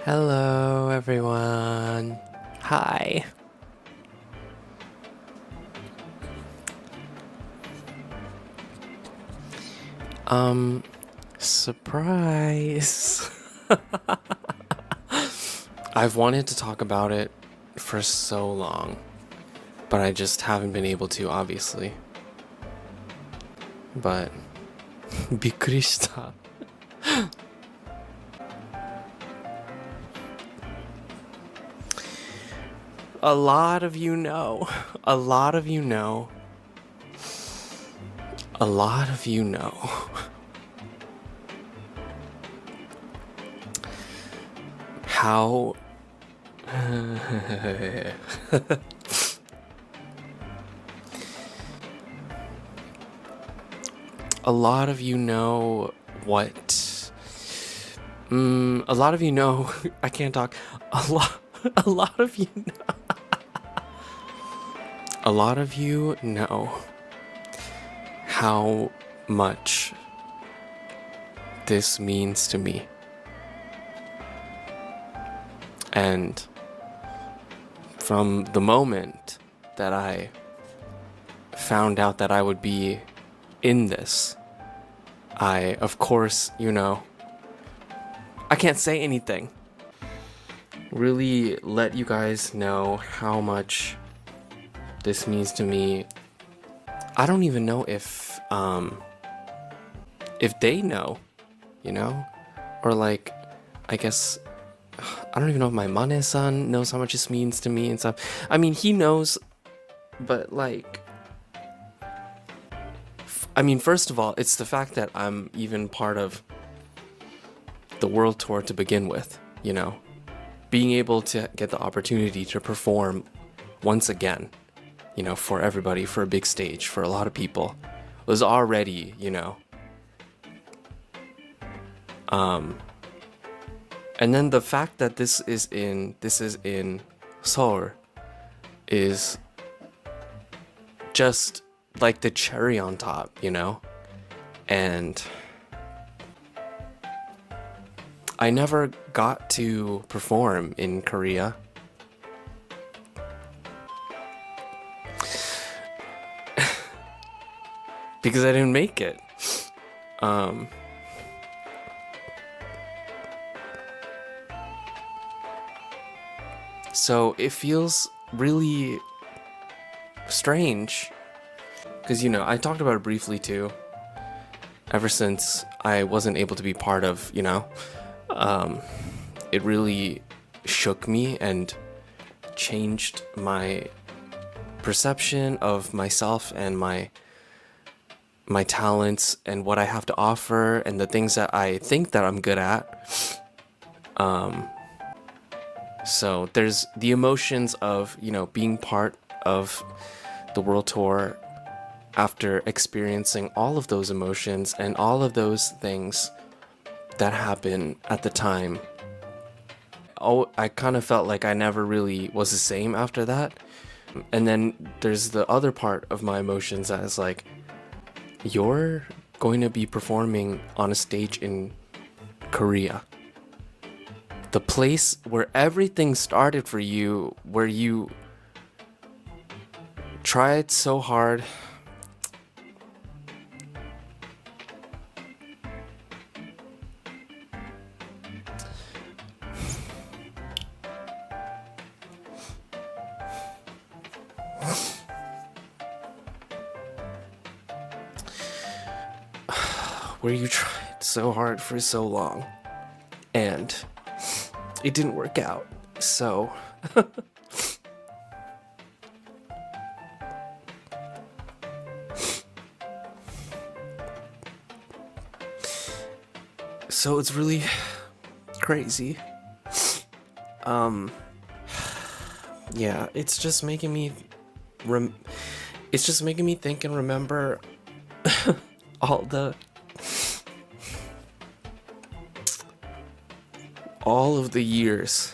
Hello, everyone. Hi. Surprise. I've wanted to talk about it for so long, but I just haven't been able to, obviously. But びっくりした。A lot of you know. A lot of you know. A lot of you know. How a lot of you know what a lot of you know I can't talk. A lot of you know a lot of you know how much this means to me. And from the moment that I found out that I would be in this, I, of course, I can't say anything. Really let you guys know how much this means to me. I don't even know if they know, or like, I guess, I don't even know if my Mane-san knows how much this means to me and stuff. I mean, he knows, but like, first of all, it's the fact that I'm even part of the world tour to begin with, being able to get the opportunity to perform once again, for everybody, for a big stage, for a lot of people, was already, and then the fact that this is in Seoul is just like the cherry on top, and I never got to perform in Korea. Because I didn't make it. So it feels really strange. Because, I talked about it briefly too. Ever since I wasn't able to be part of, it really shook me and changed my perception of myself and my talents and what I have to offer and the things that I think that I'm good at. So there's the emotions of, being part of the world tour after experiencing all of those emotions and all of those things that happen at the time. Oh, I kind of felt like I never really was the same after that. And then there's the other part of my emotions that is like, you're going to be performing on a stage in Korea. The place where everything started for you, where you tried so hard. Where you tried so hard for so long and it didn't work out. So so it's really crazy. Yeah, it's just making me think and remember all of the years,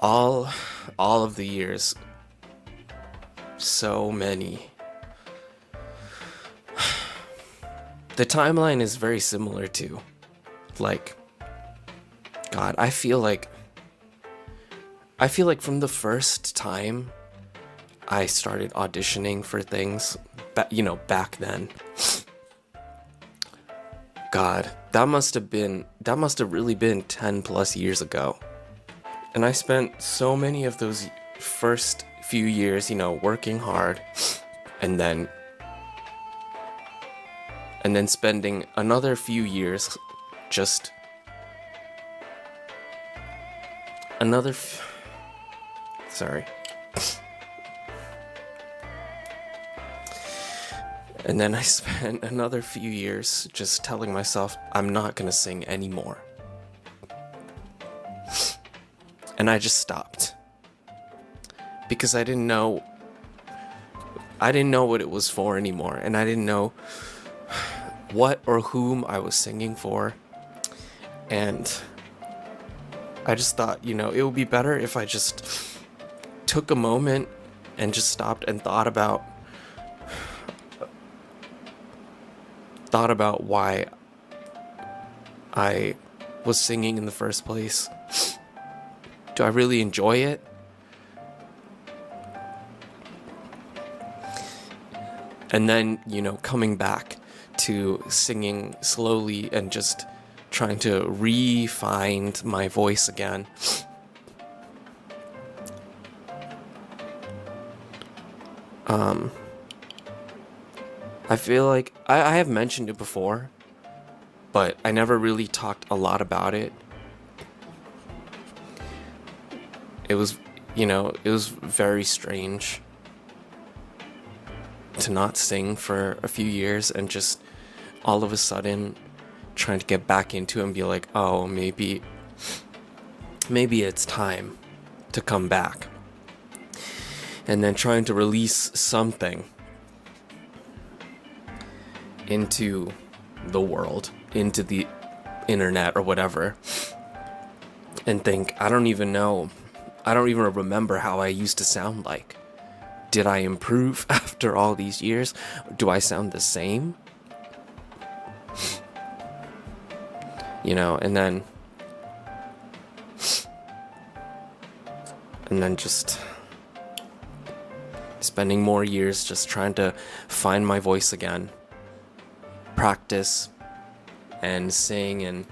all of the years, so many the timeline is very similar to, like, God, I feel like from the first time I started auditioning for things, back then, God, that must have really been 10 plus years ago. And I spent so many of those first few years, working hard, and then spending another few years just sorry. And then I spent another few years just telling myself I'm not gonna sing anymore. And I just stopped. Because I didn't know what it was for anymore, and I didn't know what or whom I was singing for. And I just thought, it would be better if I just took a moment and just stopped and thought about why I was singing in the first place. Do I really enjoy it? And then, coming back to singing slowly and just trying to re-find my voice again. I feel like I have mentioned it before, but I never really talked a lot about it. It was very strange to not sing for a few years and just all of a sudden trying to get back into it and be like, oh, maybe it's time to come back. And then trying to release something into the world, into the internet or whatever, and think, I don't even remember how I used to sound like. Did I improve after all these years? Do I sound the same? And then just spending more years just trying to find my voice again, practice and sing and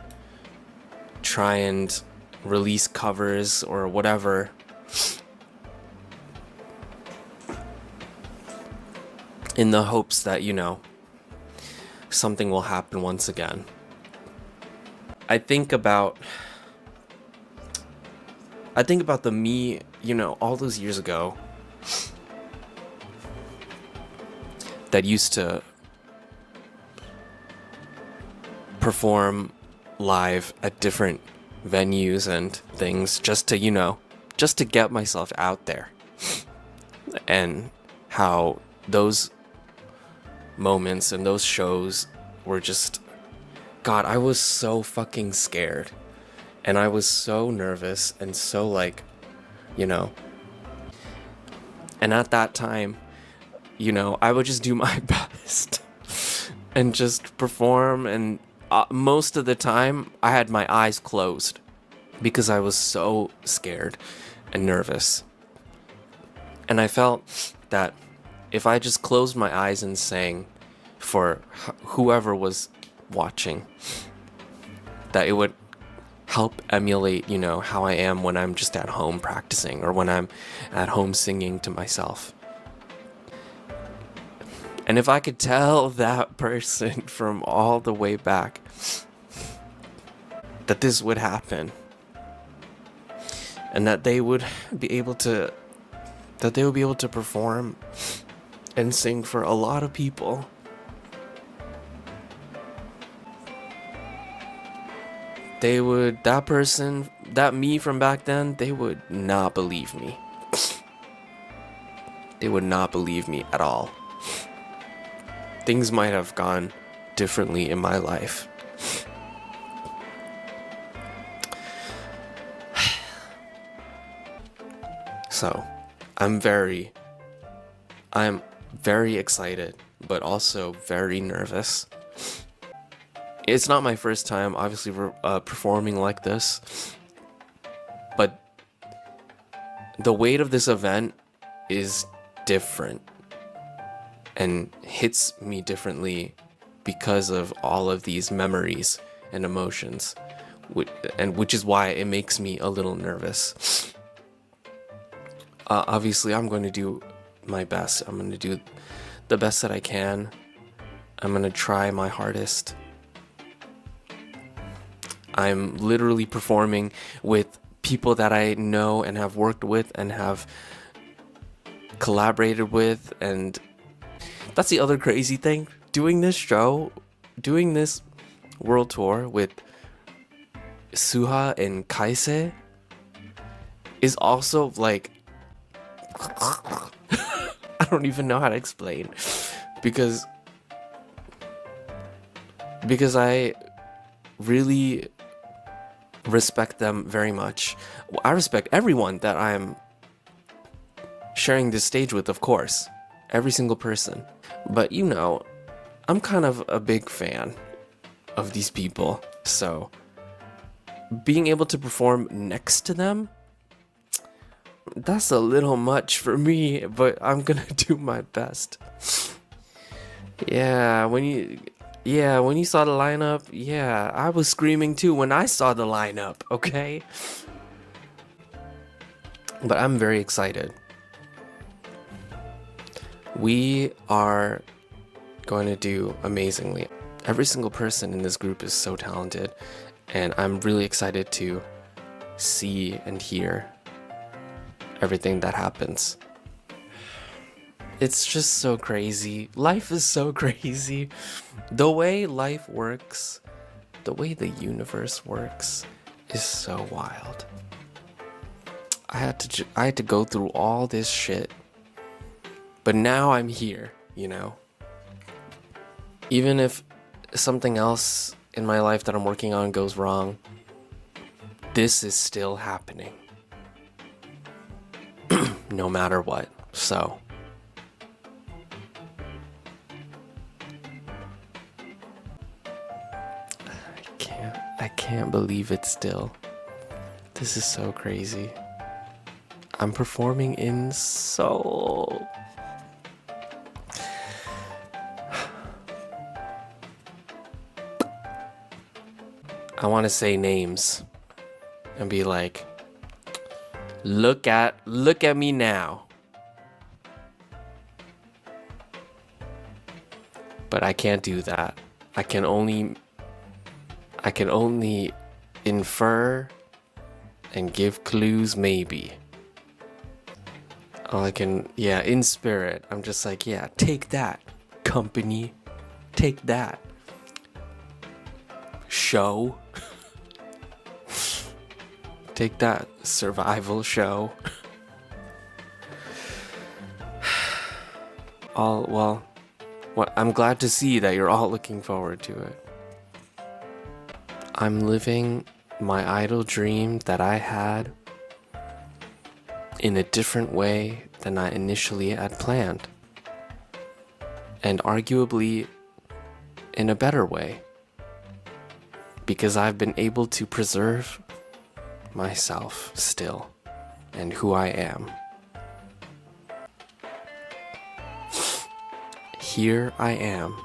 try and release covers or whatever. In the hopes that, something will happen once again. I think about the me, all those years ago that used to perform live at different venues and things just to get myself out there. And how those moments and those shows were just, God, I was so fucking scared. And I was so nervous and so and at that time, I would just do my best and just perform. And most of the time I had my eyes closed because I was so scared and nervous. And I felt that if I just closed my eyes and sang for whoever was watching, that it would help emulate, how I am when I'm just at home practicing or when I'm at home singing to myself. And if I could tell that person from all the way back that this would happen and that they would be able to perform and sing for a lot of people, that me from back then, they would not believe me. They would not believe me at all. Things might have gone differently in my life. So, I'm very excited, but also very nervous It's not my first time, obviously, performing like this, but the weight of this event is different and hits me differently because of all of these memories and emotions, which is why it makes me a little nervous. Obviously, I'm going to do my best. I'm going to do the best that I can. I'm going to try my hardest. I'm literally performing with people that I know and have worked with and have collaborated with, and that's the other crazy thing. Doing this world tour with Suha and Kaise is also like I don't even know how to explain because I really respect them very much. I respect everyone that I'm sharing this stage with, of course, every single person. But you know, I'm kind of a big fan of these people, so being able to perform next to them, that's a little much for me, but I'm gonna do my best. Yeah, when you saw the lineup, yeah, I was screaming too when I saw the lineup, okay? But I'm very excited. We are going to do amazingly. Every single person in this group is so talented, and I'm really excited to see and hear everything that happens. It's just so crazy. Life is so crazy. The way life works, the way the universe works is so wild. I had to go through all this shit. But now I'm here, you know. Even if something else in my life that I'm working on goes wrong, this is still happening. No matter what. So I can't believe it still. This is so crazy. I'm performing in Seoul. I want to say names and be like, look at me now. But I can't do that. I can only infer and give clues maybe. In spirit, I'm just like, yeah, take that, company. Take that. Show. Take that, survival show. I'm glad to see that you're all looking forward to it. I'm living my idle dream that I had in a different way than I initially had planned. And arguably in a better way. Because I've been able to preserve myself still and who I am. Here I am.